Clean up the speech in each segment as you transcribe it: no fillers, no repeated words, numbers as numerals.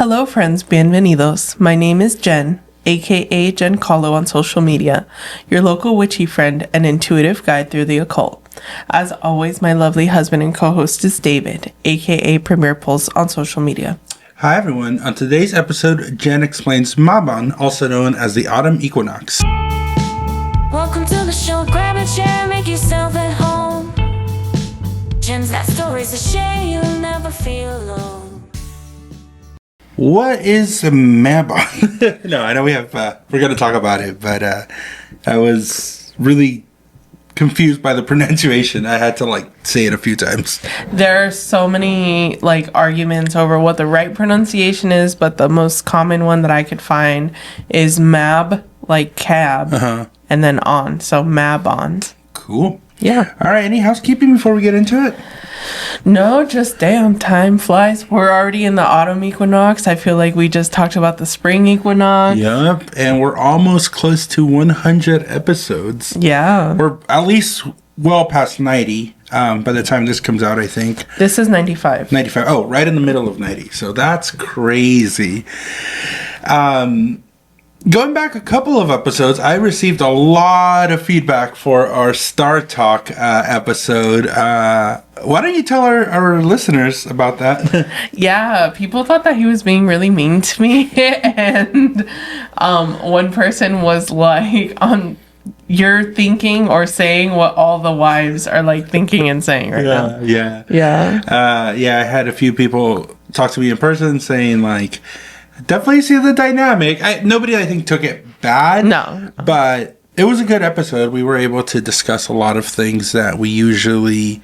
Hello friends, bienvenidos. My name is Jen, aka Jen Calo on social media, your local witchy friend and intuitive guide through the occult. As always, my lovely husband and co-host is David, aka Premier Pulse on social media. Hi everyone, on today's episode, Jen explains Mabon, also known as the Autumn Equinox. Welcome to the show, grab a chair, make yourself at home. Jen's got stories to share, you'll never feel alone. What is Mabon? No, I know we're going to talk about it, but I was really confused by the pronunciation. I had to say it a few times. There are so many arguments over what the right pronunciation is, but the most common one that I could find is Mab, like cab, and then on. So Mabon. Cool. Yeah. All right. Any housekeeping before we get into it? No, just damn, time flies. We're already in the autumn equinox. I feel like we just talked about the spring equinox. Yep. And we're almost close to 100 episodes. Yeah. We're at least well past 90 by the time this comes out, I think. This is 95. 95. Oh, right in the middle of 90. So that's crazy. Going back a couple of episodes, I received a lot of feedback for our Star Talk episode. Why don't you tell our listeners about that? Yeah, people thought that he was being really mean to me. And one person was like, you're thinking or saying what all the wives are thinking and saying right now. Yeah. I had a few people talk to me in person saying definitely see the dynamic. Nobody, I think, took it bad. No. But it was a good episode. We were able to discuss a lot of things that we usually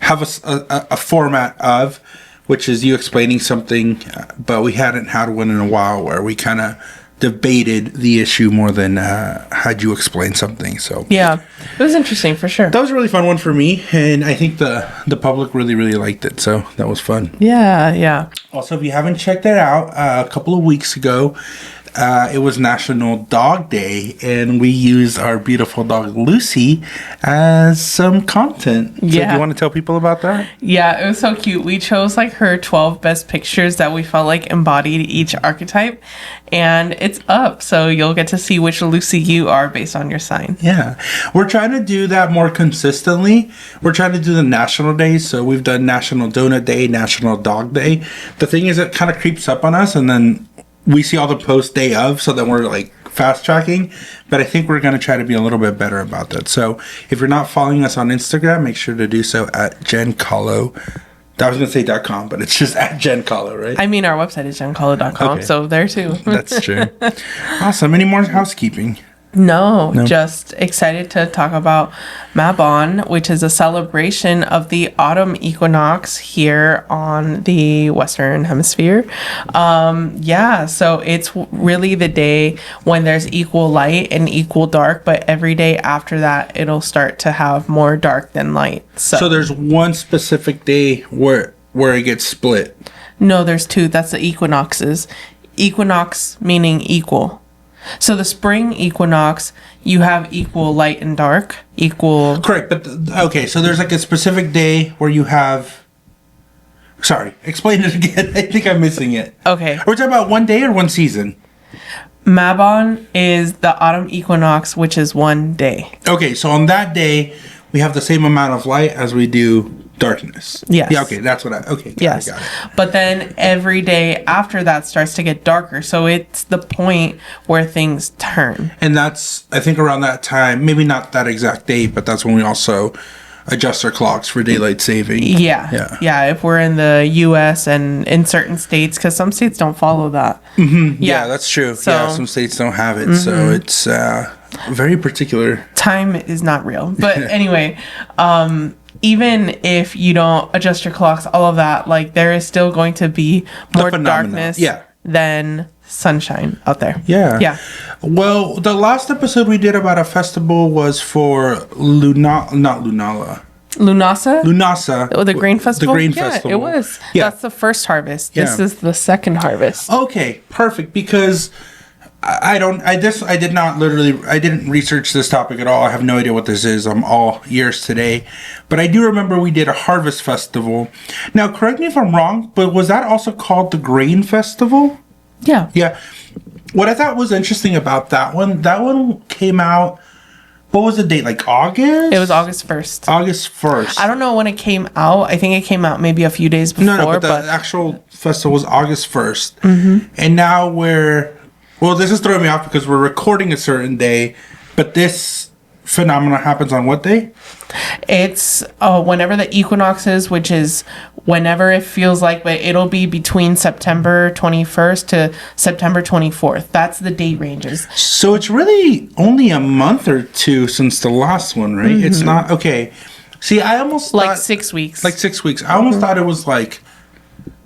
have a format of, which is you explaining something, but we hadn't had one in a while where we kind of debated the issue more than had you explain something. So yeah, it was interesting for sure. That was a really fun one for me, and I think the public really liked it, so that was fun. Yeah. Also, if you haven't checked it out, a couple of weeks ago it was National Dog Day, and we used our beautiful dog Lucy as some content. So do you want to tell people about that? Yeah, it was so cute. We chose her 12 best pictures that we felt embodied each archetype, and it's up, so you'll get to see which Lucy you are based on your sign. Yeah, we're trying to do that more consistently. We're trying to do the national days, so we've done National Donut Day, National Dog Day. The thing is, it kind of creeps up on us, and then we see all the posts day of, so then we're fast tracking. But I think we're going to try to be a little bit better about that. So if you're not following us on Instagram, make sure to do so at JenCalo. I was going to say .com, but it's just at JenCalo, right? I mean, our website is JenCalo.com, so there too. That's true. Awesome. Any more housekeeping? No, just excited to talk about Mabon, which is a celebration of the autumn equinox here on the Western Hemisphere. So it's really the day when there's equal light and equal dark, but every day after that, it'll start to have more dark than light. So there's one specific day where it gets split? No, there's two. That's the equinoxes. Equinox meaning equal. So the spring equinox, you have equal light and dark, equal... Correct, but okay, so there's a specific day where you have... Sorry, explain it again. I think I'm missing it. Okay. Are we talking about one day or one season? Mabon is the autumn equinox, which is one day. Okay, so on that day, we have the same amount of light as we do darkness. Yes. Yeah, okay, that's what Yes. Got it. But then every day after that starts to get darker. So it's the point where things turn. And that's, I think, around that time, maybe not that exact date, but that's when we also adjust our clocks for daylight saving. Yeah, if we're in the U.S. and in certain states, because some states don't follow that. Mm-hmm. Yeah, that's true. So, some states don't have it, so it's very particular. Time is not real. But anyway, even if you don't adjust your clocks, all of that, there is still going to be more darkness than sunshine out there. Yeah. Well, the last episode we did about a festival was for Lunasa. Oh, the grain festival? The grain festival. It was. Yeah. That's the first harvest. Yeah. This is the second harvest. Okay, perfect. Because I didn't research this topic at all. I have no idea what this is. I'm all ears today. But I do remember we did a harvest festival. Now, correct me if I'm wrong, but was that also called the Grain Festival? Yeah. Yeah. What I thought was interesting about that one came out, what was the date? Like August? It was August 1st. August 1st. I don't know when it came out. I think it came out maybe a few days before. No, but the actual festival was August 1st. Mm-hmm. And now well, this is throwing me off because we're recording a certain day, but this phenomenon happens on what day? It's whenever the equinox is, which is whenever it feels like, but it'll be between September 21st to September 24th. That's the date ranges. So it's really only a month or two since the last one, right? Mm-hmm. It's not, okay. See, I almost thought... 6 weeks. Like 6 weeks. I almost thought it was like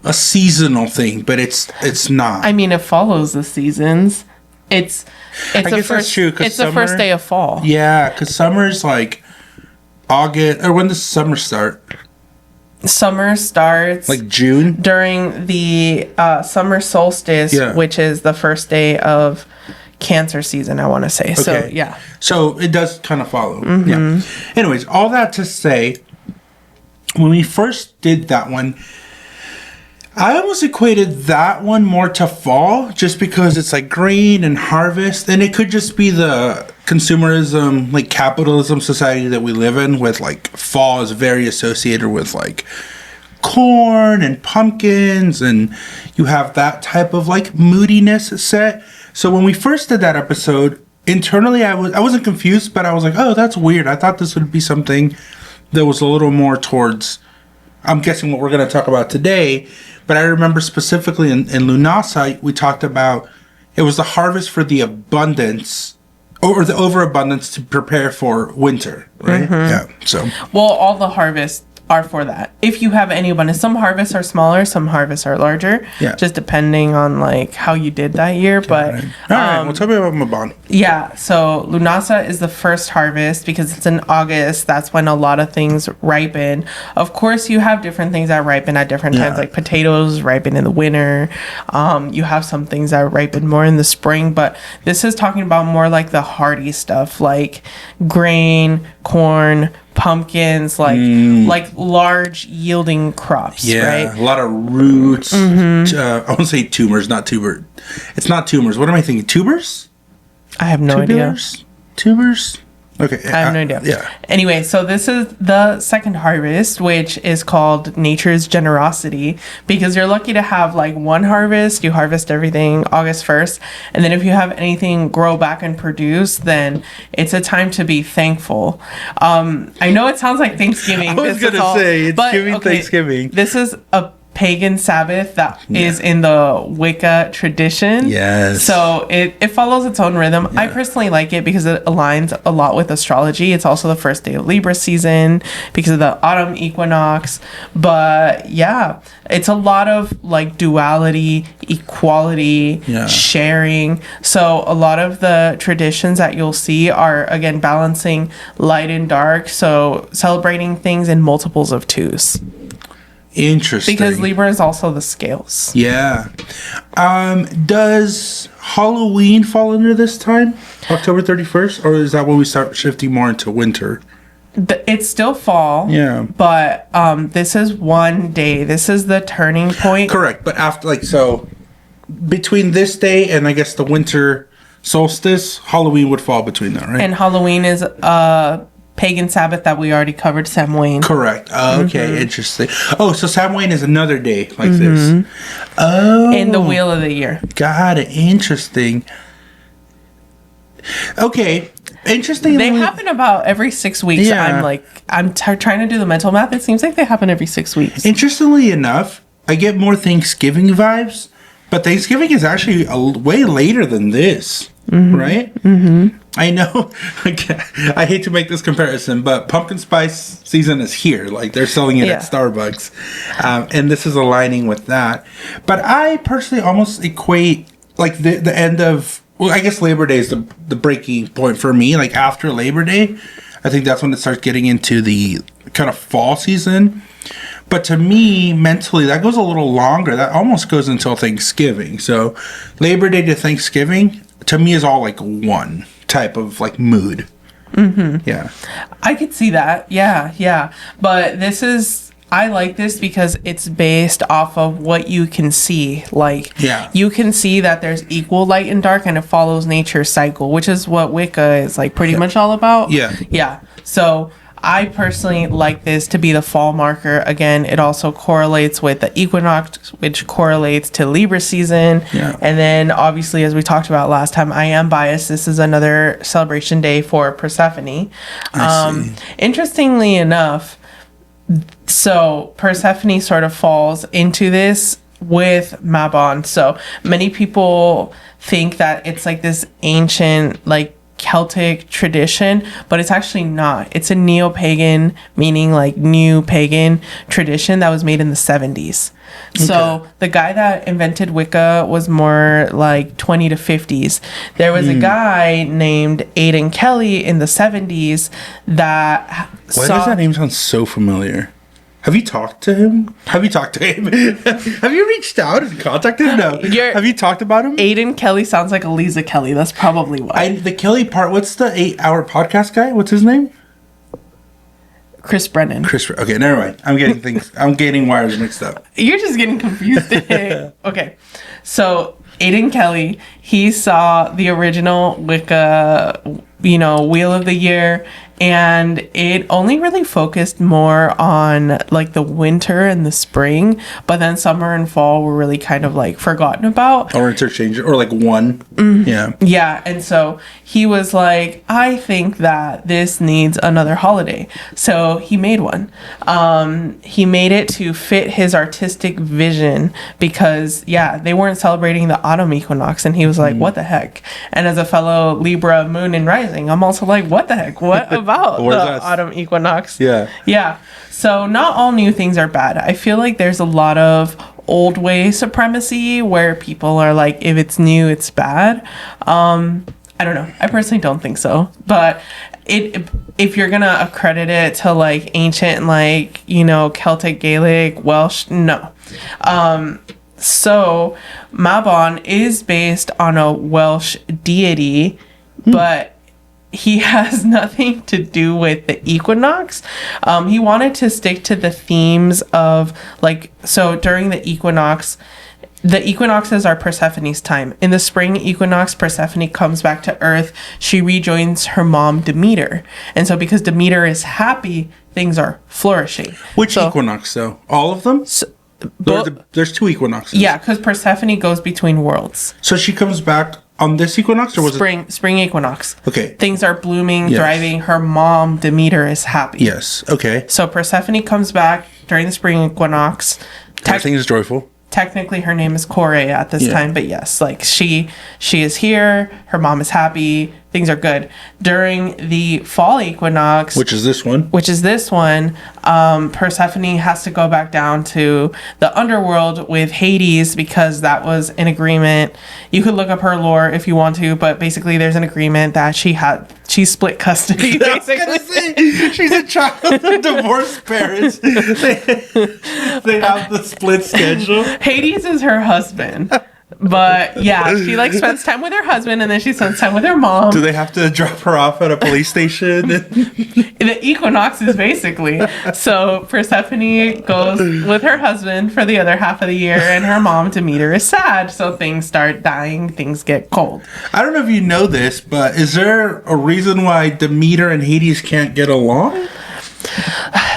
a seasonal thing, but it's not. I mean, it follows the seasons. It's I guess that's true, 'cause it's the first day of fall. Yeah, because summer's like August, or when does summer start? Summer starts like June during the summer solstice, which is the first day of Cancer season, I want to say. Okay. So yeah, so it does kind of follow. Mm-hmm. Yeah. Anyways, all that to say, when we first did that one, I almost equated that one more to fall, just because it's like grain and harvest, and it could just be the consumerism, like capitalism society that we live in, with like fall is very associated with like corn and pumpkins, and you have that type of like moodiness set. So when we first did that episode, internally I wasn't confused, but I was like, oh, that's weird. I thought this would be something that was a little more towards, I'm guessing, what we're going to talk about today. But I remember specifically in Lunasa, we talked about it was the harvest for the abundance, or the overabundance to prepare for winter, right? Mm-hmm. Yeah. So, well, all the harvests are for that. If you have any abundance, some harvests are smaller, some harvests are larger. Yeah. Just depending on like how you did that year. Yeah, but all right. Well, tell me about Mabon. Yeah. So Lunasa is the first harvest because it's in August. That's when a lot of things ripen. Of course, you have different things that ripen at different times, like potatoes ripen in the winter. You have some things that ripen more in the spring, but this is talking about more like the hardy stuff, like grain, corn, pumpkins, like large yielding crops. Yeah, right? A lot of roots. Mm-hmm. I want to say tumors, not tuber. It's not tumors. What am I thinking? Tubers? I have no idea. Tubers? Okay. I have no idea. Yeah. Anyway, so this is the second harvest, which is called Nature's Generosity, because you're lucky to have like one harvest. You harvest everything August 1st. And then if you have anything grow back and produce, then it's a time to be thankful. I know it sounds like Thanksgiving. I was going to say, it's giving Thanksgiving. This is a pagan Sabbath that is in the Wicca tradition. Yes. So it follows its own rhythm. Yeah. I personally like it because it aligns a lot with astrology. It's also the first day of Libra season because of the Autumn Equinox. But yeah, it's a lot of like duality, equality, sharing. So a lot of the traditions that you'll see are, again, balancing light and dark. So celebrating things in multiples of twos. Interesting. Because Libra is also the scales. Yeah. Does Halloween fall under this time? October 31st? Or is that when we start shifting more into winter? It's still fall. Yeah. But this is one day. This is the turning point. Correct. But after, like, so between this day and I guess the winter solstice, Halloween would fall between that, right? And Halloween is pagan Sabbath that we already covered, Samhain. Correct. Okay, interesting. Oh, so Samhain is another day like this. Oh. In the wheel of the year. Got it. Interesting. Okay. Interesting. They happen about every 6 weeks. Yeah. I'm trying to do the mental math. It seems like they happen every 6 weeks. Interestingly enough, I get more Thanksgiving vibes, but Thanksgiving is actually way later than this. Mm-hmm. Right? Mm-hmm. I know. I hate to make this comparison, but pumpkin spice season is here. Like, they're selling it at Starbucks. And this is aligning with that. But I personally almost equate, like, the end of... Well, I guess Labor Day is the breaking point for me. Like, after Labor Day, I think that's when it starts getting into the kind of fall season. But to me, mentally, that goes a little longer. That almost goes until Thanksgiving. So, Labor Day to Thanksgiving, to me is all like one type of like mood. Yeah, I could see that. Yeah. But I like this because it's based off of what you can see. Like, you can see that there's equal light and dark, and it follows nature's cycle, which is what Wicca is like pretty much all about. Yeah. So I personally like this to be the fall marker. Again, it also correlates with the equinox, which correlates to Libra season. Yeah. And then obviously, as we talked about last time, I am biased. This is another celebration day for Persephone. Interestingly enough, so Persephone sort of falls into this with Mabon. So many people think that it's like this ancient, like, Celtic tradition, but it's actually not. It's a neo-pagan, meaning like new pagan tradition that was made in the 70s. So the guy that invented Wicca was more like 20 to 50s. There was a guy named Aidan Kelly in the 70s that Why does that name sound so familiar? Have you talked to him? Have you reached out and contacted him? No. Have you talked about him? Aidan Kelly sounds like Eliza Kelly. That's probably why. The Kelly part, what's the 8-hour podcast guy? What's his name? Chris Brennan. Okay, never mind. I'm getting wires mixed up. You're just getting confused today. Okay. So Aidan Kelly, he saw the original Wicca, Wheel of the Year, and it only really focused more on like the winter and the spring, but then summer and fall were really kind of like forgotten about or interchangeable, or like one. Yeah, and so he was like, I think that this needs another holiday, so he made one. He made it to fit his artistic vision because they weren't celebrating the autumn equinox, and he was like, what the heck? And as a fellow Libra moon and rising, I'm also like, what the heck, what about the autumn equinox? Yeah. So not all new things are bad. I feel like there's a lot of old way supremacy where people are like, if it's new, it's bad. I don't know. I personally don't think so. But if you're gonna accredit it to like ancient, like, Celtic, Gaelic, Welsh, no. So Mabon is based on a Welsh deity, but he has nothing to do with the equinox. He wanted to stick to the themes of so during the equinoxes are Persephone's time. In the spring equinox, Persephone comes back to Earth. She rejoins her mom, Demeter. And so because Demeter is happy, things are flourishing. Which equinox, though? All of them? There's 2 equinoxes. Yeah, because Persephone goes between worlds. So she comes back on this equinox, or was it spring equinox? Okay. Things are blooming, thriving. Her mom, Demeter, is happy. Yes. Okay. So Persephone comes back during the spring equinox. Everything is joyful. Technically, her name is Kore at this time, but yes, like she is here. Her mom is happy. Things are good. During the fall equinox, which is this one, Persephone has to go back down to the underworld with Hades because that was an agreement. You could look up her lore if you want to, but basically there's an agreement that she split custody. Basically, she's a child of divorced parents. They have the split schedule. Hades is her husband. But she spends time with her husband, and then she spends time with her mom. Do they have to drop her off at a police station? The equinoxes, basically. So Persephone goes with her husband for the other half of the year, and her mom, Demeter, is sad. So things start dying, things get cold. I don't know if you know this, but is there a reason why Demeter and Hades can't get along?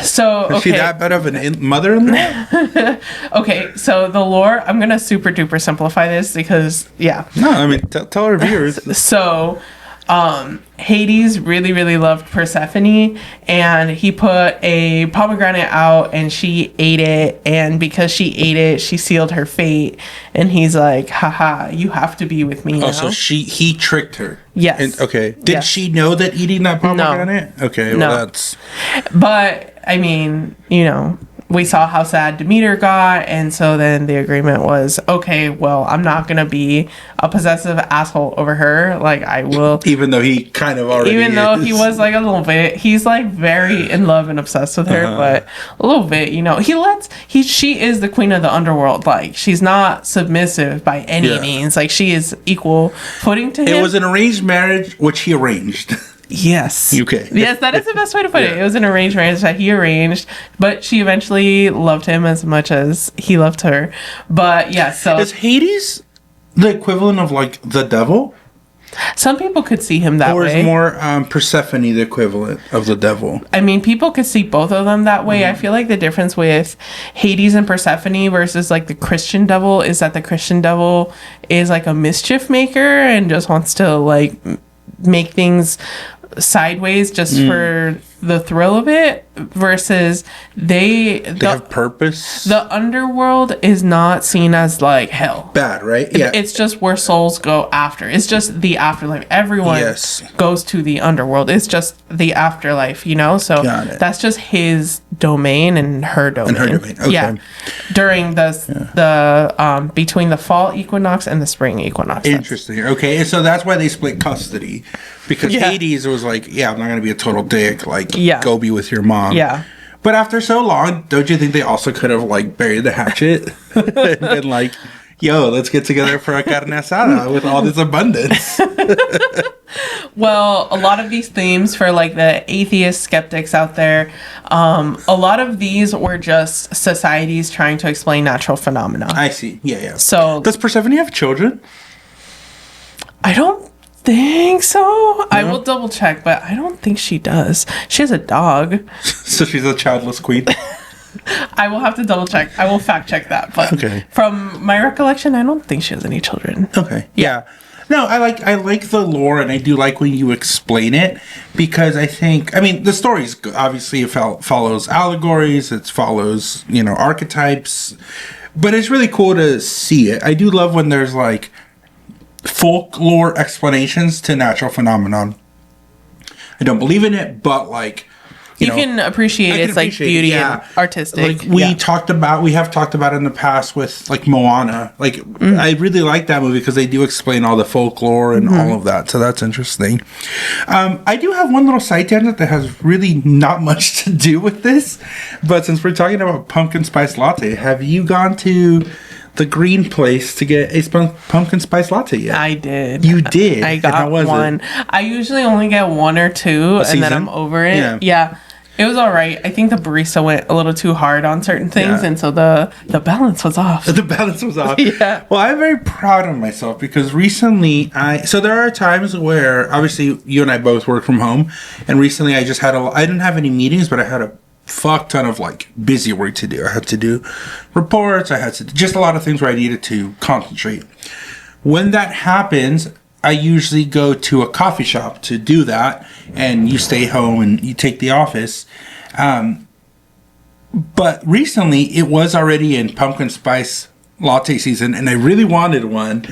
So, is she that bad of a mother-in-law? Okay, so the lore, I'm gonna super duper simplify this because no, I mean tell our viewers. So Hades really, really loved Persephone, and he put a pomegranate out and she ate it, and because she ate it, she sealed her fate, and he's like, haha, you have to be with me now. So he tricked her. Yes. And, did she know that eating that pomegranate? No. Okay, well that's... But I mean, we saw how sad Demeter got, and so then the agreement was, okay, well, I'm not gonna be a possessive asshole over her. Like, I will, even though he kind of already even though is. he was like a little bit, he's like very in love and obsessed with her, but a little bit, you know, she is the queen of the underworld. Like, she's not submissive by any means. Like, she is equal footing to him. It was an arranged marriage, which he arranged. Yes. Okay. Yes, that is the best way to put it. It was an arranged marriage that he arranged, but she eventually loved him as much as he loved her. But yeah, so is Hades the equivalent of like the devil? Some people could see him that way. Or is more Persephone the equivalent of the devil? I mean, people could see both of them that way. I feel like the difference with Hades and Persephone versus like the Christian devil is that the Christian devil is like a mischief maker and just wants to like make things sideways just for the thrill of it, versus they have purpose. The underworld is not seen as like hell. Bad, right? Yeah. It's just where souls go after. It's just the afterlife. Everyone goes to the underworld. It's just the afterlife, you know? So that's just his domain and her domain. Okay. Yeah. During the between the fall equinox and the spring equinox. Interesting. Okay. So that's why they split custody. Because Hades was like, I'm not going to be a total dick. Like, go be with your mom. Yeah. But after so long, don't you think they also could have, like, buried the hatchet? And been like, yo, let's get together for a carne asada with all this abundance. Well, a lot of these themes for, like, the atheist skeptics out there, a lot of these were just societies trying to explain natural phenomena. I see. Yeah. So... Does Persephone have children? I don't think so. No? I will double check, but I don't think she does. She has a dog. So she's a childless queen? I will have to double check. I will fact check that. But from my recollection, I don't think she has any children. Okay. Yeah. No, I like the lore, and I do like when you explain it, because I think, I mean, the story's good. Obviously it follows allegories, it follows, you know, archetypes, but it's really cool to see it. I do love when there's like folklore explanations to natural phenomenon. I don't believe in it, but like you can appreciate its like beauty and artistic. Like we have talked about in the past with like Moana. Like I really like that movie because they do explain all the folklore and all of that. So that's interesting. I do have one little side tangent that has really not much to do with this, but since we're talking about pumpkin spice latte, have you gone to the green place to get a pumpkin spice latte yet? I did. You did? I got one. I usually only get one or two, and then I'm over it. Yeah. It was all right. I think the barista went a little too hard on certain things, and so the balance was off. The balance was off. Yeah. Well, I'm very proud of myself because recently so there are times where obviously you and I both work from home, and recently I didn't have any meetings, but I had a fuck ton of like busy work to do. I had to do reports. I had to just a lot of things where I needed to concentrate. When that happens, I usually go to a coffee shop to do that, and you stay home and you take the office. But recently, it was already in pumpkin spice latte season, and I really wanted one,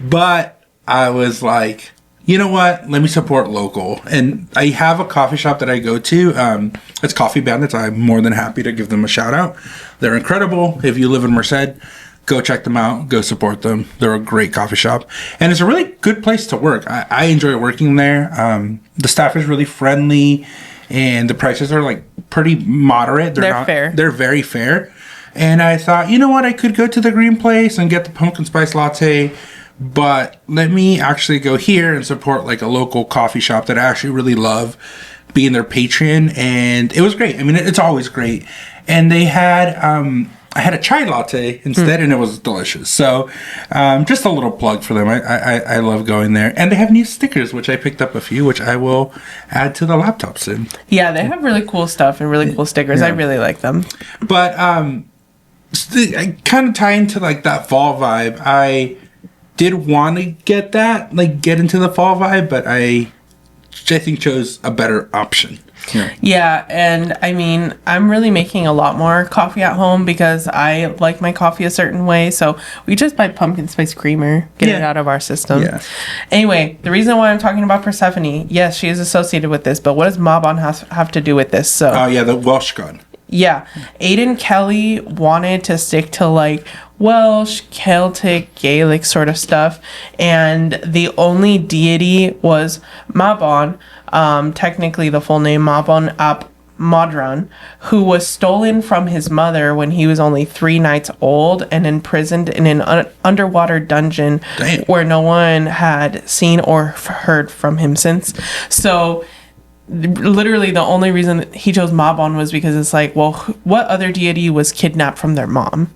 but I was like, you know what? Let me support local. And I have a coffee shop that I go to. It's Coffee Bandits. I'm more than happy to give them a shout out. They're incredible. If you live in Merced, go check them out. Go support them. They're a great coffee shop. And it's a really good place to work. I enjoy working there. The staff is really friendly. And the prices are like pretty moderate. They're fair. They're very fair. And I thought, you know what? I could go to the green place and get the pumpkin spice latte. But let me actually go here and support like a local coffee shop that I actually really love, being their patron. And it was great. I mean, it's always great. And they had, I had a chai latte instead, and it was delicious. So just a little plug for them. I love going there. And they have new stickers, which I picked up a few, which I will add to the laptop soon. Yeah, they have really cool stuff and really cool stickers. I really like them. But I kind of tie into like that fall vibe. I did want to get into the fall vibe, but I think chose a better option. Yeah, and I mean, I'm really making a lot more coffee at home because I like my coffee a certain way. So we just buy pumpkin spice creamer, get it out of our system. Yeah. Anyway, the reason why I'm talking about Persephone, yes, she is associated with this, but what does Mabon have to do with this? So the Welsh god. Yeah. Aidan Kelly wanted to stick to like Welsh, Celtic, Gaelic sort of stuff. And the only deity was Mabon, technically the full name Mabon ap Modron, who was stolen from his mother when he was only 3 nights old and imprisoned in an underwater dungeon. Damn. Where no one had seen or heard from him since. So literally the only reason that he chose Mabon was because it's like, well, what other deity was kidnapped from their mom?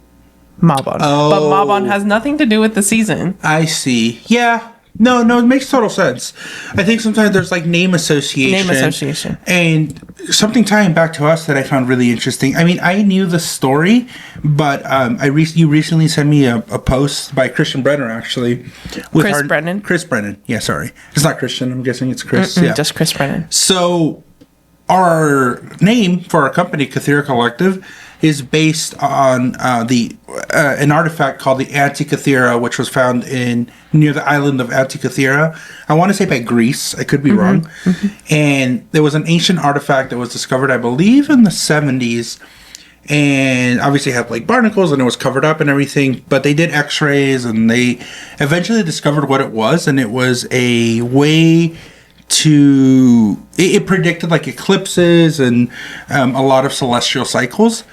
Mabon. Oh. But Mabon has nothing to do with the season. I see. Yeah. No, it makes total sense. I think sometimes there's like name association. And something tying back to us that I found really interesting. I mean, I knew the story, but you recently sent me a post by Christian Brenner, actually. Chris Brennan? Chris Brennan. Yeah, sorry. It's not Christian. I'm guessing it's Chris. Yeah. Just Chris Brennan. So our name for our company, Kythera Collective, is based on an artifact called the Antikythera, which was found near the island of Antikythera. I want to say by Greece. I could be wrong. And there was an ancient artifact that was discovered, I believe, in the 70s. And obviously had like barnacles and it was covered up and everything. But they did x-rays and they eventually discovered what it was. And it was a way to... It predicted like eclipses and a lot of celestial cycles.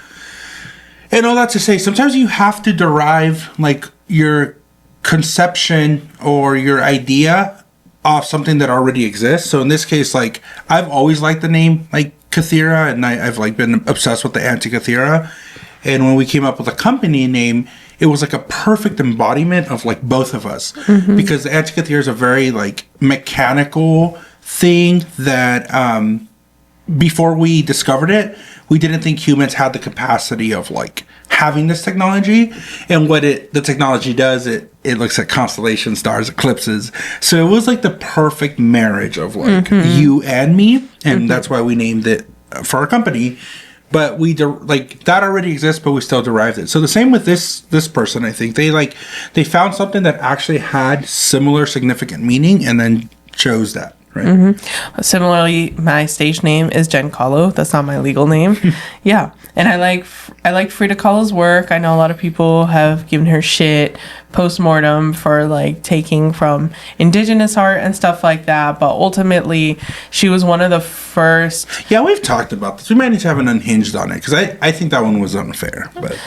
And all that to say, sometimes you have to derive like your conception or your idea off something that already exists. So in this case, like I've always liked the name like Kythera, and I've like been obsessed with the Antikythera. And when we came up with a company name, it was like a perfect embodiment of like both of us, because the Antikythera is a very like mechanical thing that before we discovered it, we didn't think humans had the capacity of like having this technology. And what the technology does, it looks at constellations, stars, eclipses. So it was like the perfect marriage of like you and me, and that's why we named it for our company. But we like that already exists, but we still derived it. So the same with this person. I think they found something that actually had similar significant meaning, and then chose that. Right. Similarly, my stage name is Jen Kahlo. That's not my legal name. Yeah, and I like Frida Kahlo's work. I know a lot of people have given her shit post-mortem for like taking from indigenous art and stuff like that, but ultimately she was one of the first. Yeah, we've talked about this. We might need to have an unhinged on it, because I think that one was unfair, but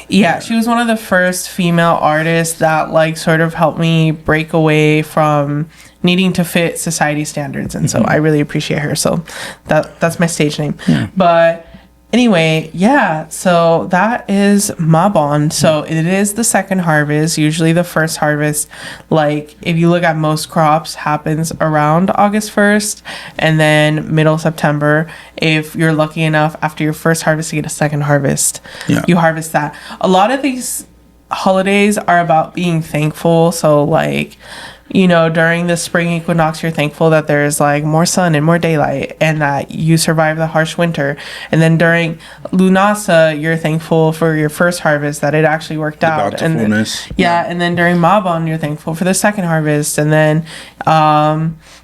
yeah, she was one of the first female artists that like sort of helped me break away from needing to fit society standards, and so I really appreciate her. So that's my stage name. But anyway, yeah, so that is Mabon. So it is the second harvest. Usually the first harvest, like if you look at most crops, happens around August 1st, and then middle September. If you're lucky enough after your first harvest to get a second harvest, you harvest that. A lot of these holidays are about being thankful. So like, you know, during the spring equinox, you're thankful that there's like more sun and more daylight and that you survive the harsh winter. And then during Lunasa, you're thankful for your first harvest, that it actually worked out. And then, and then during Mabon, you're thankful for the second harvest. And then,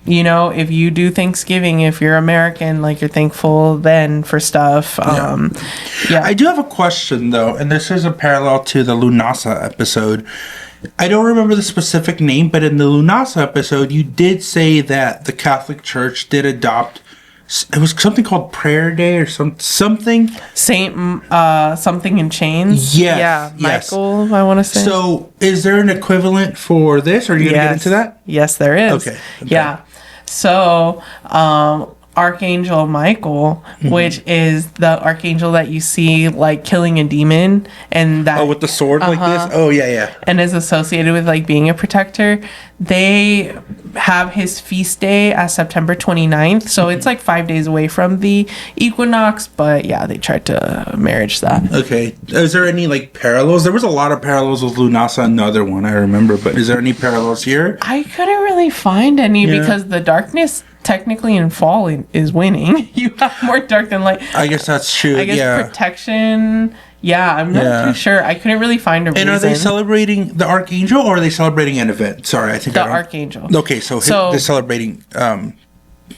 you know, if you do Thanksgiving, if you're American, like you're thankful then for stuff. I do have a question though, and this is a parallel to the Lunasa episode. I don't remember the specific name, but in the Lunasa episode, you did say that the Catholic Church did adopt. It was something called Prayer Day or something. Saint something in chains. Yes. Yeah. Michael, I want to say. So, is there an equivalent for this? Are you going to get into that? Yes, there is. Okay. Yeah. So, Archangel Michael, which is the archangel that you see like killing a demon, and that with the sword like this. Oh yeah, and is associated with like being a protector. They have his feast day as September 29th, so it's like 5 days away from the equinox. But yeah, they tried to marriage that. Okay, is there any like parallels? There was a lot of parallels with Lunasa and the other one I remember, but is there any parallels here? I couldn't really find any because the darkness technically in fall is winning. You have more dark than light. I guess that's true. I guess protection. Yeah, I'm not too sure. I couldn't really find a reason. And are they celebrating the Archangel or are they celebrating an event? Sorry, I think the Archangel. Okay, so they're celebrating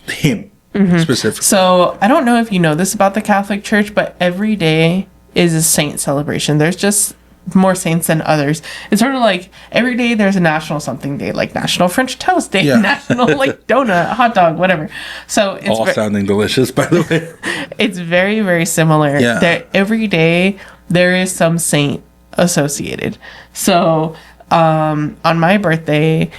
him. specifically. So I don't know if you know this about the Catholic Church, but every day is a saint celebration. There's just more saints than others. It's sort of like every day there's a national something day, like National French Toast Day, National like donut, hot dog, whatever. So it's all sounding delicious, by the way. It's very, very similar. Yeah. That every day there is some saint associated. So on my birthday,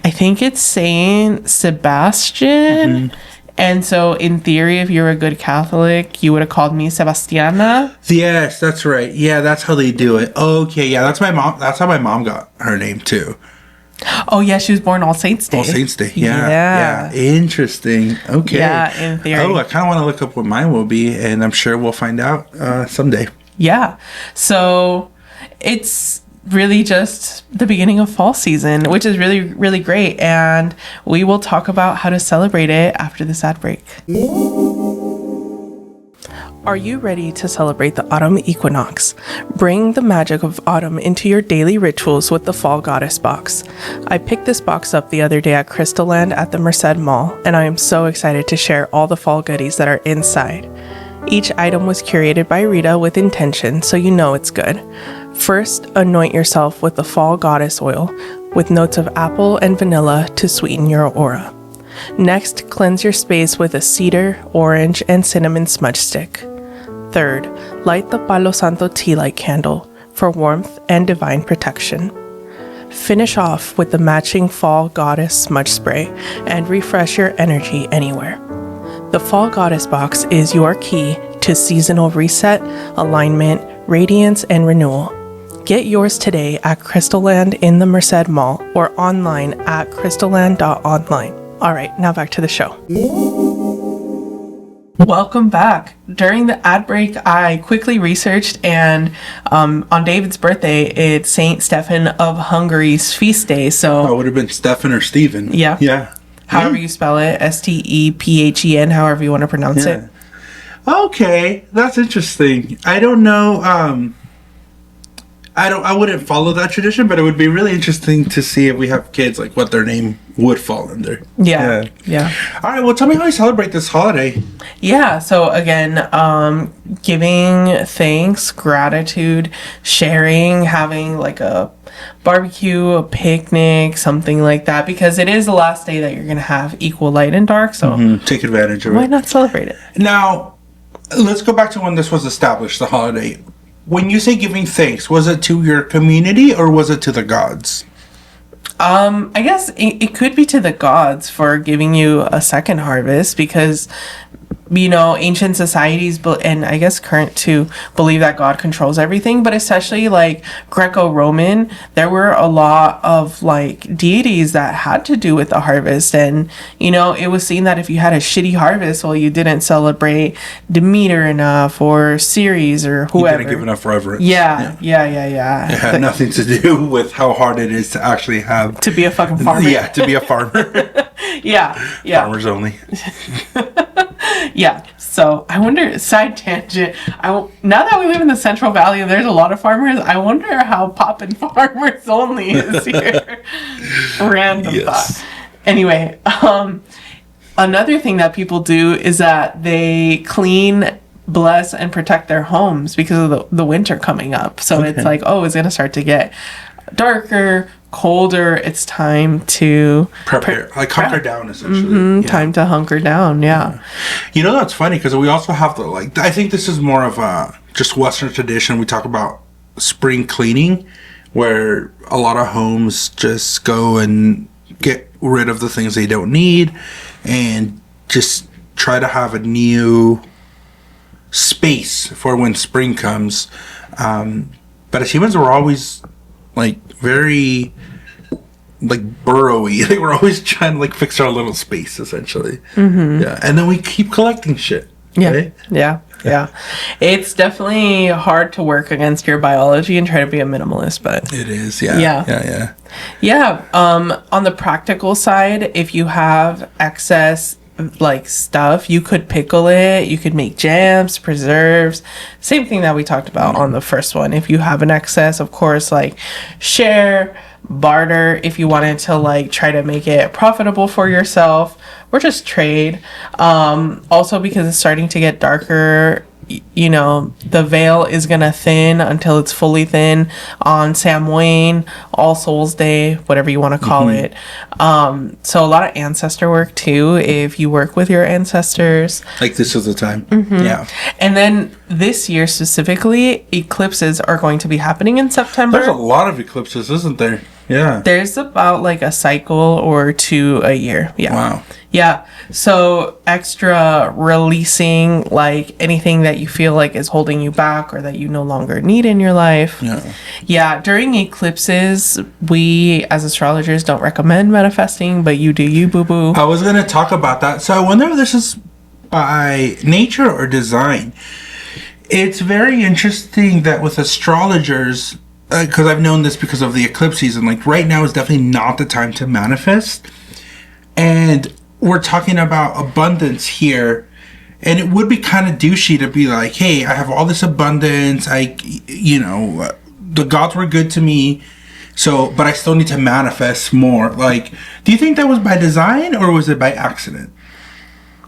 I think it's Saint Sebastian. And so, in theory, if you're a good Catholic, you would have called me Sebastiana. Yes, that's right. Yeah, that's how they do it. Okay, yeah, that's my mom. That's how my mom got her name too. Oh yeah, she was born All Saints Day. All Saints Day. Yeah. Interesting. Okay. Yeah, in theory. Oh, I kind of want to look up what mine will be, and I'm sure we'll find out someday. Yeah. So it's really just the beginning of fall season, which is really, really great. And we will talk about how to celebrate it after this ad break. Are you ready to celebrate the autumn equinox? Bring the magic of autumn into your daily rituals with the Fall Goddess box. I picked this box up the other day at Crystaland at the Merced Mall, and I am so excited to share all the fall goodies that are inside. Each item was curated by Rita with intention, so you know it's good. First, anoint yourself with the Fall Goddess oil, with notes of apple and vanilla to sweeten your aura. Next, cleanse your space with a cedar, orange, and cinnamon smudge stick. Third, light the Palo Santo tea light candle for warmth and divine protection. Finish off with the matching Fall Goddess smudge spray and refresh your energy anywhere. The Fall Goddess box is your key to seasonal reset, alignment, radiance, and renewal. Get yours today at Crystaland in the Merced Mall or online at Crystaland.online. All right, now back to the show. Welcome back. During the ad break, I quickly researched, and on David's birthday, it's Saint Stephen of Hungary's feast day. So it would have been Stefan or Stephen. Yeah. Yeah. However you spell it, Stephen, however you want to pronounce it. Okay, that's interesting. I don't know. I wouldn't follow that tradition, but it would be really interesting to see if we have kids, like what their name would fall under. Yeah. All right, well, tell me how you celebrate this holiday. Yeah, so again, giving thanks, gratitude, sharing, having like a barbecue, a picnic, something like that, because it is the last day that you're going to have equal light and dark, so take advantage of it. Why not celebrate it? Now, let's go back to when this was established, the holiday. When you say giving thanks, was it to your community or was it to the gods? I guess it could be to the gods for giving you a second harvest, because you know, ancient societies, and I guess current too, believe that God controls everything, but especially like Greco-Roman, there were a lot of like deities that had to do with the harvest. And, you know, it was seen that if you had a shitty harvest, well, you didn't celebrate Demeter enough or Ceres or whoever. You didn't give enough reverence. Yeah. It had nothing to do with how hard it is to actually have... To be a fucking farmer. Yeah, to be a farmer. Yeah. Farmers only. Yeah, so I wonder, side tangent, now that we live in the Central Valley and there's a lot of farmers, I wonder how poppin' farmers only is here. Random thought. Anyway, another thing that people do is that they clean, bless, and protect their homes because of the winter coming up. So it's like, oh, it's going to start to get darker, colder. It's time to prepare, like hunker down, essentially. Time to hunker down. Yeah. You know, that's funny because we also have the I think this is more of a just Western tradition. We talk about spring cleaning, where a lot of homes just go and get rid of the things they don't need and just try to have a new space for when spring comes. But as humans, we're always like very burrowy. We're always trying to fix our little space, essentially. Yeah, and then we keep collecting shit. Right? Yeah. It's definitely hard to work against your biology and try to be a minimalist, but it is. Yeah. On the practical side, if you have excess like stuff, you could pickle it, you could make jams, preserves, same thing that we talked about on the first one. If you have an excess, of course, like share, barter if you wanted to like try to make it profitable for yourself, or just trade. Also, because it's starting to get darker, you know, the veil is gonna thin until it's fully thin on Samhain, All Souls Day, whatever you want to call it. So a lot of ancestor work too, if you work with your ancestors. Like this is the time. Yeah. And then this year specifically, eclipses are going to be happening in September. There's a lot of eclipses, isn't there? Yeah. There's about like a cycle or two a year. Yeah. Wow. Yeah. So extra releasing like anything that you feel like is holding you back or that you no longer need in your life. Yeah. Yeah. During eclipses, we as astrologers don't recommend manifesting, but you do you, boo boo. I was going to talk about that. So I wonder if this is by nature or design. It's very interesting that with astrologers, because I've known this because of the eclipse season, like right now is definitely not the time to manifest. And we're talking about abundance here. And it would be kind of douchey to be like, hey, I have all this abundance. The gods were good to me. So, but I still need to manifest more. Like, do you think that was by design or was it by accident?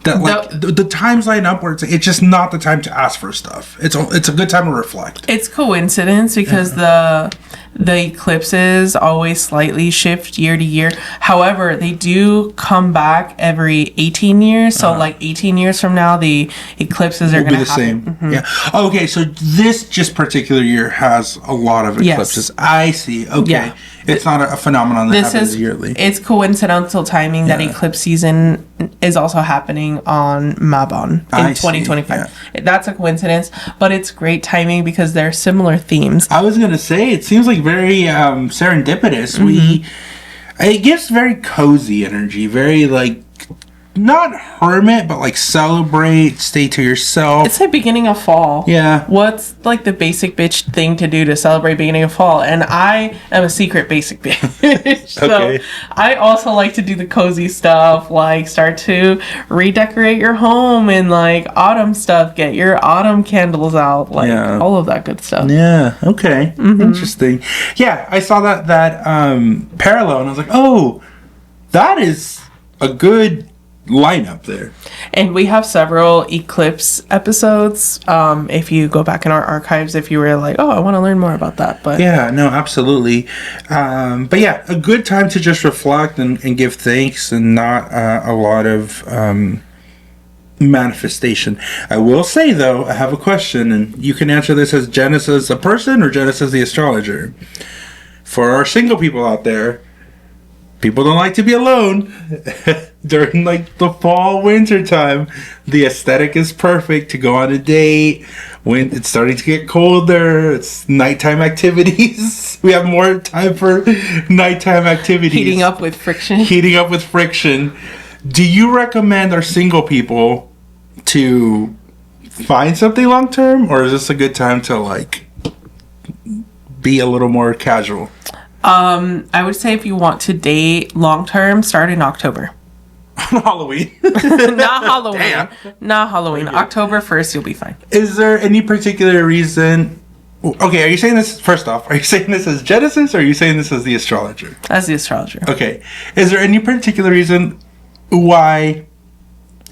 That like the times line up where it's just not the time to ask for stuff. It's a good time to reflect. It's coincidence because the eclipses always slightly shift year to year. However, they do come back every 18 years. So like 18 years from now, the eclipses are going to be the same. Mm-hmm. Yeah. Okay. So this just particular year has a lot of eclipses. Yes. I see. Okay. Yeah. It's not a phenomenon that happens yearly. It's coincidental timing that eclipse season is also happening on Mabon in 2025. Yeah. That's a coincidence, but it's great timing because they're similar themes. I was going to say, it seems like very serendipitous. It gives very cozy energy, very like, not hermit, but like celebrate, stay to yourself. It's like beginning of fall. Yeah. What's like the basic bitch thing to do to celebrate beginning of fall? And I am a secret basic bitch. So I also like to do the cozy stuff, like start to redecorate your home and like autumn stuff, get your autumn candles out, like all of that good stuff. Yeah. Okay. Interesting. Yeah. I saw that parallel and I was like, oh, that is a good lineup there. And we have several eclipse episodes. If you go back in our archives, if you were like, oh, I want to learn more about that. But yeah, no, absolutely. But yeah, a good time to just reflect and give thanks and not a lot of manifestation. I will say though, I have a question and you can answer this as Genesis a person or Genesis the astrologer. For our single people out there, people don't like to be alone during like the fall winter time. The aesthetic is perfect to go on a date when it's starting to get colder. It's nighttime activities. We have more time for nighttime activities. Heating up with friction. Do you recommend our single people to find something long term, or is this a good time to like be a little more casual? I would say if you want to date long term, start in October. Halloween. Not Halloween. Damn. Not Halloween. Okay. October 1st, you'll be fine. Is there any particular reason? Okay, are you saying this, first off, are you saying this as Genesis or are you saying this as the astrologer? As the astrologer. Okay. Is there any particular reason why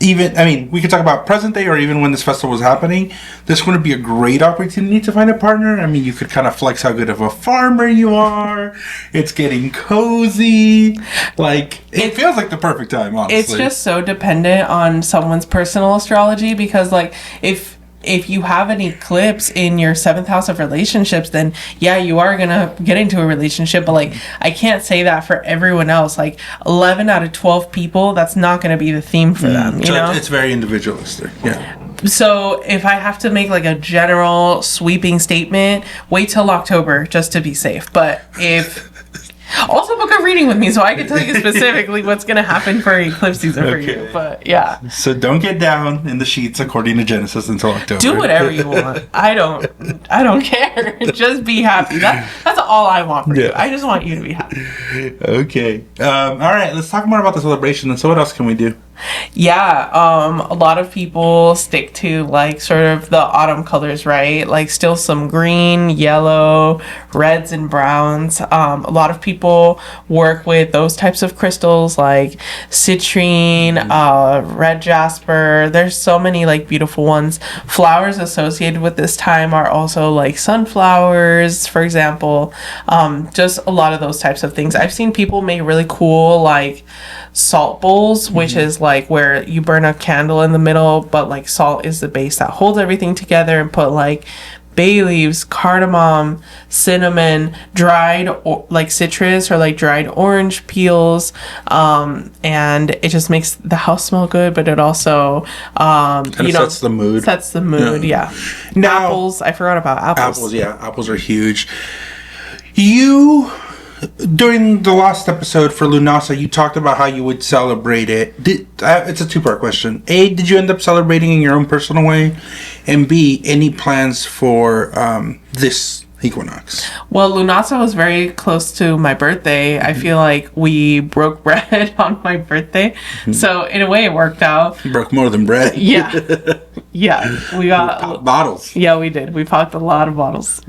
we could talk about present day or even when this festival was happening, this would be a great opportunity to find a partner. I mean, you could kind of flex how good of a farmer you are. It's getting cozy. Like, it feels like the perfect time, honestly. It's just so dependent on someone's personal astrology because, like, if you have an eclipse in your 7th house of relationships, then yeah, you are gonna get into a relationship. But like, I can't say that for everyone else. Like 11 out of 12 people, that's not gonna be the theme for them. You know, it's very individualistic. Yeah. So if I have to make like a general sweeping statement, wait till October just to be safe. But if also book a reading with me so I can tell you specifically what's going to happen for eclipse season for you. But yeah. So don't get down in the sheets according to Genesis until October. Do whatever you want. I don't care. Just be happy. That's all I want for you. I just want you to be happy. Okay. All right. Let's talk more about the celebration. And so what else can we do? Yeah, a lot of people stick to like sort of the autumn colors, right? Like still some green, yellow, reds, and browns. A lot of people work with those types of crystals like citrine, red jasper. There's so many like beautiful ones. Flowers associated with this time are also like sunflowers, for example. Just a lot of those types of things. I've seen people make really cool like salt bowls, which is like where you burn a candle in the middle, but like salt is the base that holds everything together, and put like bay leaves, cardamom, cinnamon, dried like citrus or like dried orange peels, and it just makes the house smell good, but it also sets the mood. Sets the mood, yeah. Now, apples, I forgot about apples. Apples, yeah, apples are huge. You, during the last episode for Lunasa, you talked about how you would celebrate it. It's a two-part question. A, did you end up celebrating in your own personal way? And B, any plans for this equinox? Well, Lunasa was very close to my birthday. I feel like we broke bread on my birthday. So in a way it worked out. You broke more than bread. Yeah. Yeah. We got bottles. Yeah, we did. We popped a lot of bottles.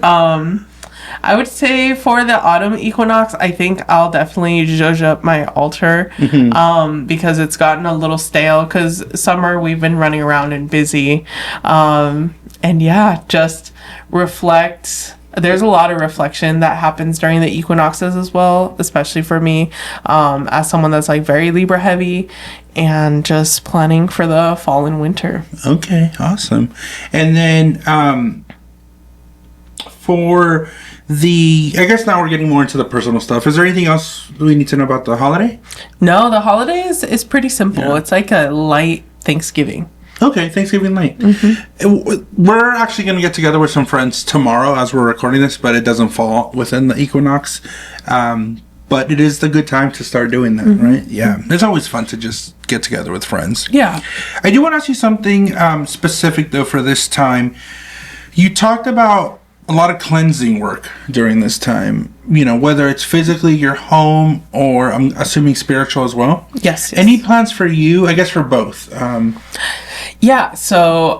I would say for the autumn equinox, I think I'll definitely zhuzh up my altar, because it's gotten a little stale, because summer we've been running around and busy. And yeah, just reflect. There's a lot of reflection that happens during the equinoxes as well, especially for me, as someone that's like very Libra heavy, and just planning for the fall and winter. Okay, awesome. And then for I guess now we're getting more into the personal stuff. Is there anything else we need to know about the holiday? No, the holidays is pretty simple. Yeah. It's like a light Thanksgiving. Okay, Thanksgiving night. We're actually going to get together with some friends tomorrow as we're recording this, but it doesn't fall within the equinox. But it is the good time to start doing that, right? Yeah. It's always fun to just get together with friends. Yeah. I do want to ask you something specific, though, for this time. You talked about a lot of cleansing work during this time, whether it's physically your home or I'm assuming spiritual as well. Yes. Any plans for you? I guess for both. Yeah. So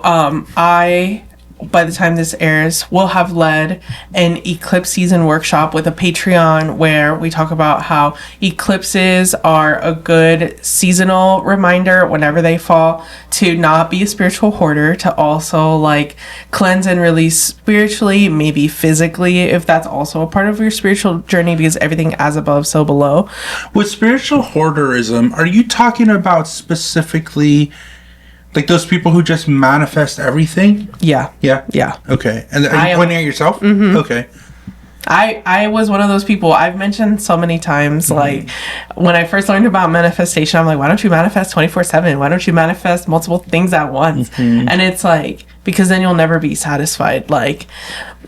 by the time this airs, we'll have led an eclipse season workshop with a Patreon where we talk about how eclipses are a good seasonal reminder whenever they fall to not be a spiritual hoarder, to also like cleanse and release spiritually, maybe physically, if that's also a part of your spiritual journey, because everything as above, so below. With spiritual hoarderism, are you talking about specifically like those people who just manifest everything? Yeah. Yeah? Yeah. Okay. And are you pointing at yourself? Okay. I was one of those people. I've mentioned so many times, like, when I first learned about manifestation, I'm like, why don't you manifest 24/7? Why don't you manifest multiple things at once? And it's like, because then you'll never be satisfied. Like,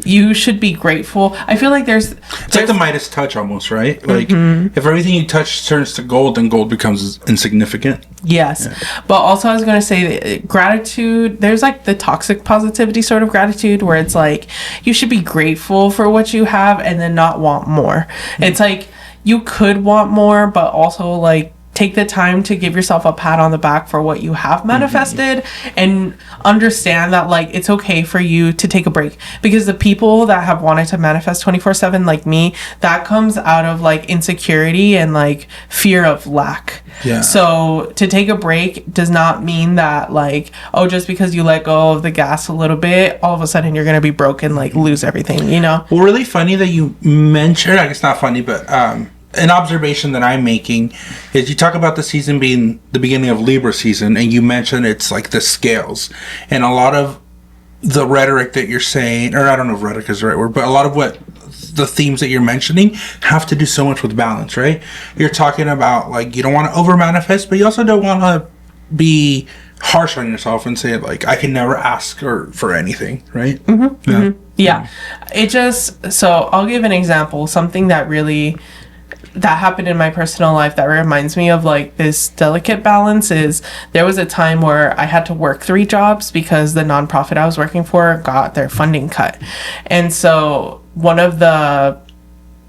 you should be grateful. I feel like there's like the Midas touch almost, right? Like, if everything you touch turns to gold, then gold becomes insignificant. Yes. Yeah. But also I was going to say gratitude, there's like the toxic positivity sort of gratitude where it's like you should be grateful for what you have and then not want more. It's like you could want more, but also like take the time to give yourself a pat on the back for what you have manifested and understand that like it's okay for you to take a break, because the people that have wanted to manifest 24/7 like me, that comes out of like insecurity and like fear of lack. Yeah. So to take a break does not mean that like, oh, just because you let go of the gas a little bit, all of a sudden you're going to be broken, like lose everything, Well, really funny that you mentioned, I guess not funny, but an observation that I'm making is you talk about the season being the beginning of Libra season, and you mentioned it's like the scales, and a lot of the rhetoric that you're saying, or I don't know if rhetoric is the right word, but a lot of what the themes that you're mentioning have to do so much with balance, right? You're talking about like you don't want to over manifest, but you also don't want to be harsh on yourself and say like I can never ask for anything, right? Yeah. It just, so I'll give an example, something that happened in my personal life that reminds me of like this delicate balance is there was a time where I had to work 3 jobs because the nonprofit I was working for got their funding cut. And so one of the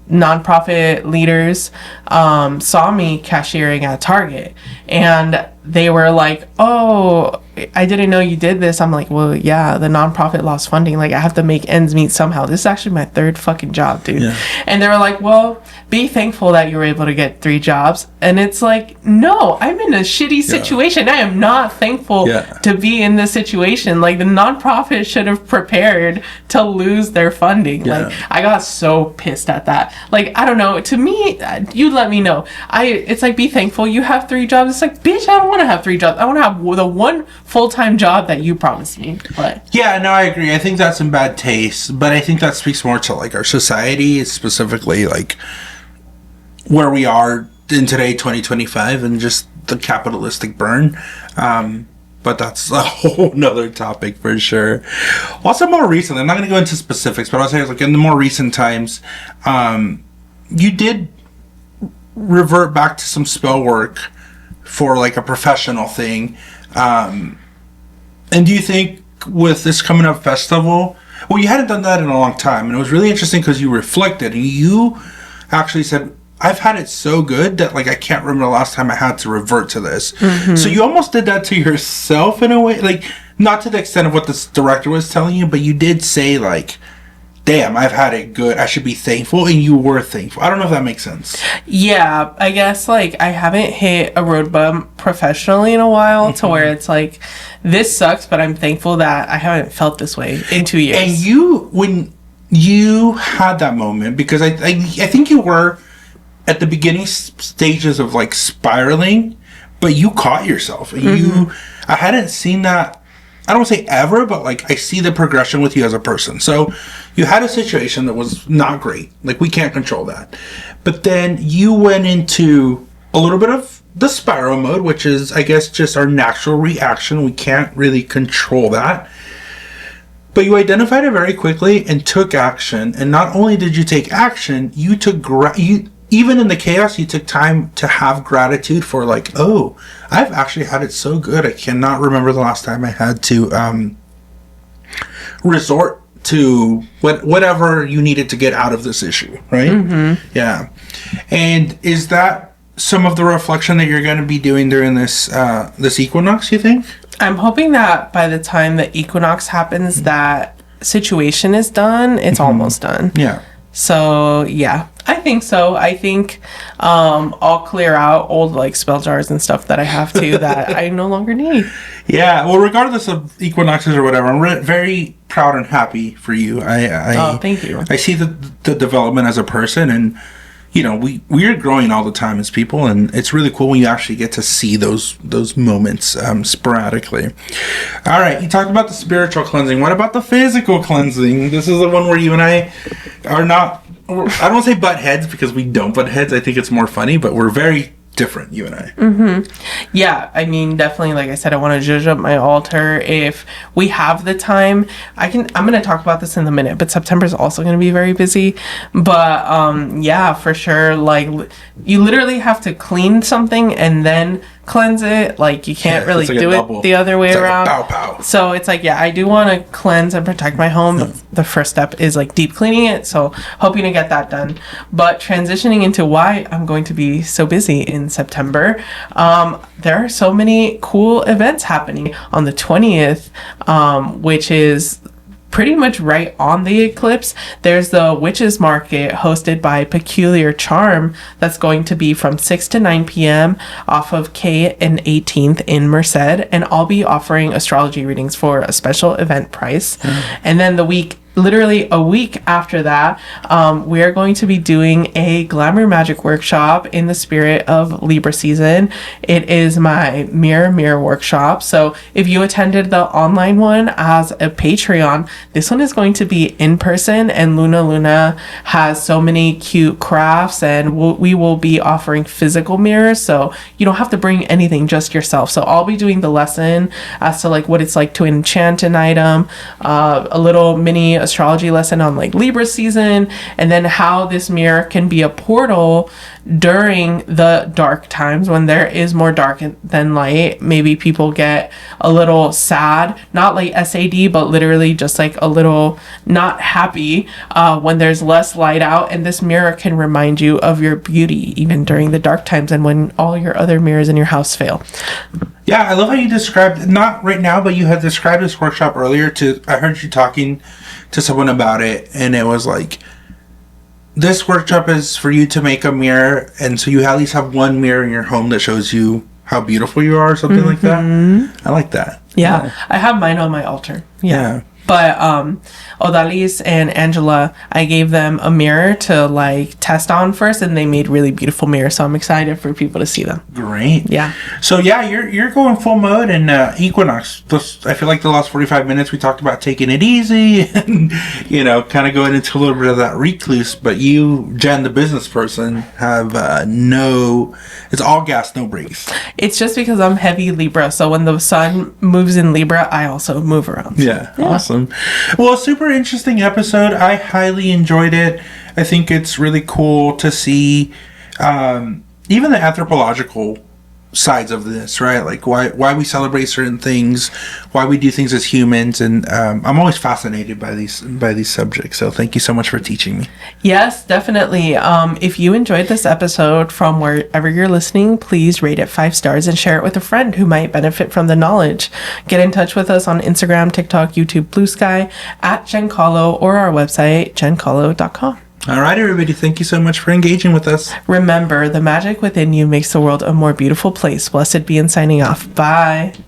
nonprofit leaders saw me cashiering at Target, and they were like, "Oh, I didn't know you did this." I'm like, "Well, yeah, the nonprofit lost funding. Like, I have to make ends meet somehow. This is actually my third fucking job, dude." Yeah. And they were like, "Well, be thankful that you were able to get 3 jobs." And it's like, no, I'm in a shitty situation. I am not thankful to be in this situation. Like, the nonprofit should have prepared to lose their funding. Like, I got so pissed at that. Like, I don't know. To me, you let me know. It's like, be thankful you have 3 jobs. It's like, bitch, I don't want to have 3 jobs. I want to have the one full-time job that you promised me. But yeah, no, I agree. I think that's in bad taste, but I think that speaks more to like our society, specifically like where we are in today, 2025, and just the capitalistic burn. But that's a whole nother topic for sure. Also, more recently, I'm not going to go into specifics, but I'll say like in the more recent times, you did revert back to some spell work for like a professional thing. And do you think with this coming up festival, well, you hadn't done that in a long time, and it was really interesting because you reflected and you actually said, I've had it so good that like I can't remember the last time I had to revert to this. So you almost did that to yourself in a way, like not to the extent of what this director was telling you, but you did say like, damn, I've had it good, I should be thankful, and you were thankful. I don't know if that makes sense. Yeah, I guess like I haven't hit a road bump professionally in a while to where it's like, this sucks, but I'm thankful that I haven't felt this way in 2 years. And you, when you had that moment, because I think you were at the beginning stages of like spiraling, but you caught yourself. And I hadn't seen that, I don't want to say ever, but like I see the progression with you as a person. So you had a situation that was not great. Like, we can't control that. But then you went into a little bit of the spiral mode, which is, I guess, just our natural reaction. We can't really control that. But you identified it very quickly and took action. And not only did you take action, you took even in the chaos, you took time to have gratitude for like, oh, I've actually had it so good. I cannot remember the last time I had to resort to whatever you needed to get out of this issue, right? Yeah. And is that some of the reflection that you're going to be doing during this this equinox, you think? I'm hoping that by the time the equinox happens, that situation is done. It's almost done. Yeah. So yeah, I think so. I think I'll clear out old like spell jars and stuff that I have to that I no longer need. Yeah. Well, regardless of equinoxes or whatever, I'm very proud and happy for you. Oh, thank you. I see the development as a person, and you know, we are growing all the time as people, and it's really cool when you actually get to see those moments sporadically. All right, you talked about the spiritual cleansing. What about the physical cleansing? This is the one where you and I are not, I don't want to say butt heads, because we don't butt heads. I think it's more funny, but we're very different, you and I. Yeah, I mean, definitely, like I said, I want to zhuzh up my altar. If we have the time, I'm going to talk about this in a minute, but September is also going to be very busy. But yeah, for sure, like, you literally have to clean something and then cleanse it. Like, you can't really like do it the other way around. Like pow. So it's like, yeah, I do want to cleanse and protect my home. The first step is like deep cleaning it, so hoping to get that done. But transitioning into why I'm going to be so busy in September, there are so many cool events happening on the 20th, which is pretty much right on the eclipse. There's the Witches Market hosted by Peculiar Charm that's going to be from 6 to 9 p.m. off of K and 18th in Merced, and I'll be offering astrology readings for a special event price. And then literally a week after that, we are going to be doing a glamour magic workshop in the spirit of Libra season. It is my mirror workshop. So if you attended the online one as a Patreon, this one is going to be in person, and Luna has so many cute crafts, and we will be offering physical mirrors, so you don't have to bring anything, just yourself. So I'll be doing the lesson as to like what it's like to enchant an item, a little mini astrology lesson on like Libra season, and then how this mirror can be a portal during the dark times when there is more dark than light. Maybe people get a little sad, not like SAD, but literally just like a little not happy when there's less light out, and this mirror can remind you of your beauty even during the dark times and when all your other mirrors in your house fail. Yeah, I love how you described, not right now, but you had described this workshop earlier. I heard you talking to someone about it, and it was like, this workshop is for you to make a mirror, and so you at least have one mirror in your home that shows you how beautiful you are, or something like that. I like that. Yeah, I have mine on my altar. Yeah. But Odalis and Angela, I gave them a mirror to like test on first, and they made really beautiful mirrors. So I'm excited for people to see them. Great. Yeah. So yeah, you're going full mode, and Equinox. I feel like the last 45 minutes we talked about taking it easy, and kind of going into a little bit of that recluse. But you, Jen, the business person, have it's all gas, no brakes. It's just because I'm heavy Libra, so when the sun moves in Libra, I also move around. Yeah. Awesome. Well, super interesting episode. I highly enjoyed it. I think it's really cool to see even the anthropological sides of this, right? Like why we celebrate certain things, why we do things as humans, and I'm always fascinated by these subjects. So thank you so much for teaching me. Yes, definitely. If you enjoyed this episode from wherever you're listening, please rate it 5 stars and share it with a friend who might benefit from the knowledge. Get in touch with us on Instagram, TikTok, YouTube, Blue Sky, at Jen Kahlo, or our website, jenkahlo.com. All right, everybody. Thank you so much for engaging with us. Remember, the magic within you makes the world a more beautiful place. Blessed be, and signing off. Bye.